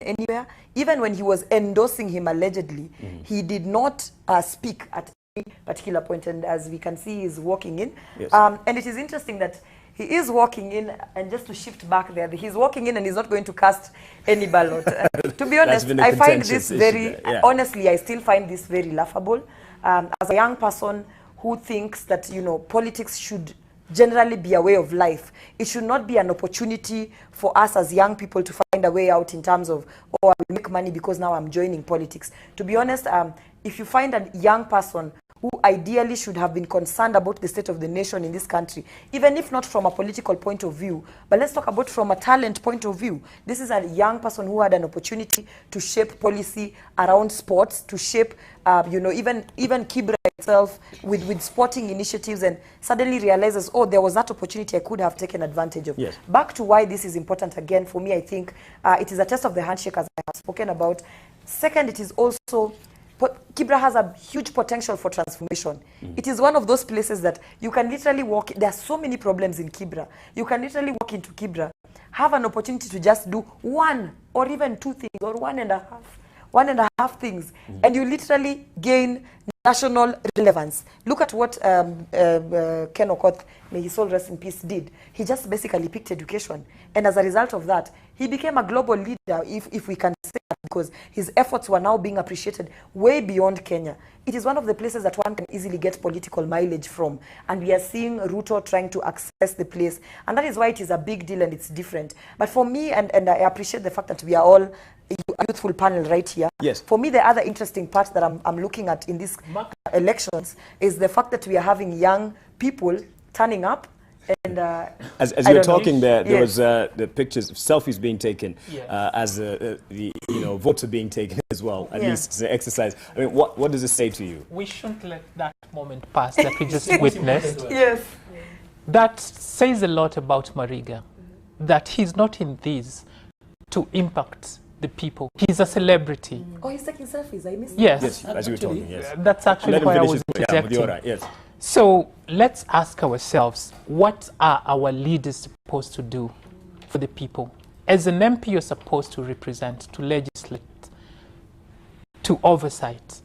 anywhere. Even when he was endorsing him allegedly, he did not speak at any particular point. And as we can see, he's walking in. Yes. And it is interesting that he is walking in, and just to shift back there, he's walking in and he's not going to cast any ballot. To be honest, I find this very, honestly, I still find this very laughable. As a young person who thinks that, you know, politics should generally be a way of life, it should not be an opportunity for us as young people to find a way out in terms of, oh, I will make money because now I'm joining politics. To be honest, if you find a young person who ideally should have been concerned about the state of the nation in this country, even if not from a political point of view, but let's talk about from a talent point of view. This is a young person who had an opportunity to shape policy around sports, to shape, you know, even Kibra itself with sporting initiatives, and suddenly realizes, oh, there was that opportunity I could have taken advantage of. Yes. Back to why this is important again, for me, I think it is a test of the handshake, as I have spoken about. Second, it is also, Kibra has a huge potential for transformation. It is one of those places that you can literally walk, there are so many problems in Kibra. You can literally walk into Kibra, have an opportunity to just do one or even two things, or one and a half things, and you literally gain national relevance. Look at what Ken Okoth, may his soul rest in peace, did. He just basically picked education, and as a result of that, he became a global leader, if we can say that, because his efforts were now being appreciated way beyond Kenya. It is one of the places that one can easily get political mileage from, and we are seeing Ruto trying to access the place, and that is why it is a big deal and it's different. But for me, and I appreciate the fact that we are all a youthful panel right here. Yes. For me, the other interesting part that I'm looking at in these elections is the fact that we are having young people turning up. And as you were talking there was the pictures of selfies being taken, as the votes are being taken as well. At least it's an exercise. I mean, what does it say to you? We shouldn't let that moment pass that we just witnessed. Yes. That says a lot about Mariga, that he's not in this to impact the people. He's a celebrity. Oh, he's taking selfies. I missed yes. Yes, as you were talking, yes. That's actually why I was interjecting. Muthiora, yes. So let's ask ourselves, what are our leaders supposed to do for the people? As an MP, you're supposed to represent, to legislate, to oversight.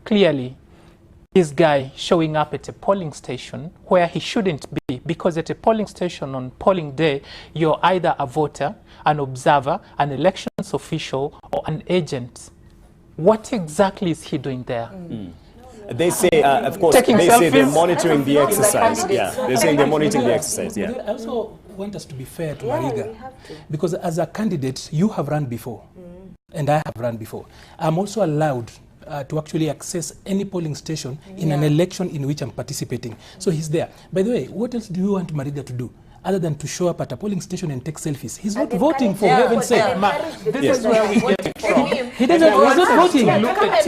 Clearly, this guy showing up at a polling station where he shouldn't be, because at a polling station on polling day, you're either a voter, an observer, an elections official, or an agent. What exactly is he doing there? They say, of course, Taking they selfies? say they're monitoring the exercise. Yeah, they're saying they're monitoring the exercise. Yeah. I also want us to be fair to Mariga, because as a candidate, you have run before, and I have run before. I'm also allowed to actually access any polling station in an election in which I'm participating. So he's there. By the way, what else do you want Mariga to do other than to show up at a polling station and take selfies? He's not voting, for heaven's sake. This is where we get it from. He doesn't, he's not voting. Look at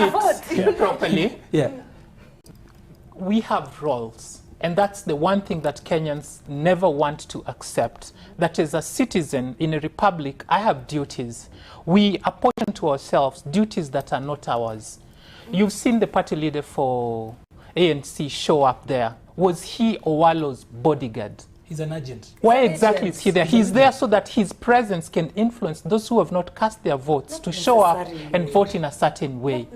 it properly. Yeah. We have roles, and that's the one thing that Kenyans never want to accept, that as a citizen in a republic, I have duties. We apportion to ourselves duties that are not ours. You've seen the party leader for ANC show up there. Was he Owalo's bodyguard? He's an agent. Why exactly is he there? He's there so that his presence can influence those who have not cast their votes to show up and vote in a certain way.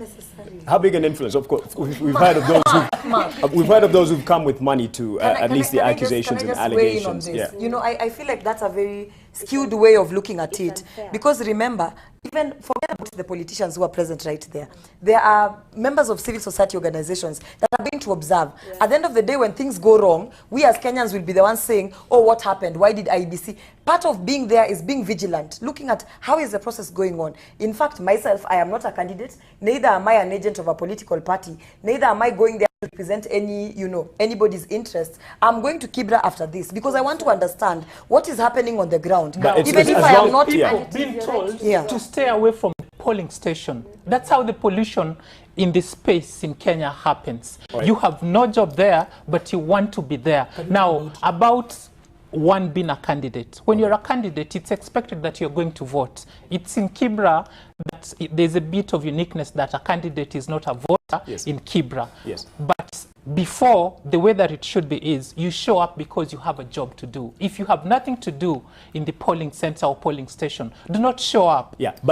How big an influence? Of course, we've heard of those who've come with money to at least the accusations and allegations. Yeah. You know, I feel like that's a very skewed way of looking at it, because remember, even forget about the politicians who are present right there. There are members of civil society organizations that are going to observe. At the end of the day, when things go wrong, we as Kenyans will be the ones saying, oh, what happened? Why did IBC? Part of being there is being vigilant, looking at how is the process going on. In fact, myself, I am not a candidate, neither am I an agent of a political party, neither am I going there to represent any, anybody's interests. I'm going to Kibra after this because I want to understand what is happening on the ground. Even if I am not being told to stay away from the polling station. That's how the pollution in the space in Kenya happens. Right. You have no job there, but you want to be there. Now, about one being a candidate. When you're a candidate, it's expected that you're going to vote. It's in Kibra that there's a bit of uniqueness that a candidate is not a voter in Kibra. Yes. But before, the way that it should be is you show up because you have a job to do. If you have nothing to do in the polling center or polling station, do not show up. Yeah, but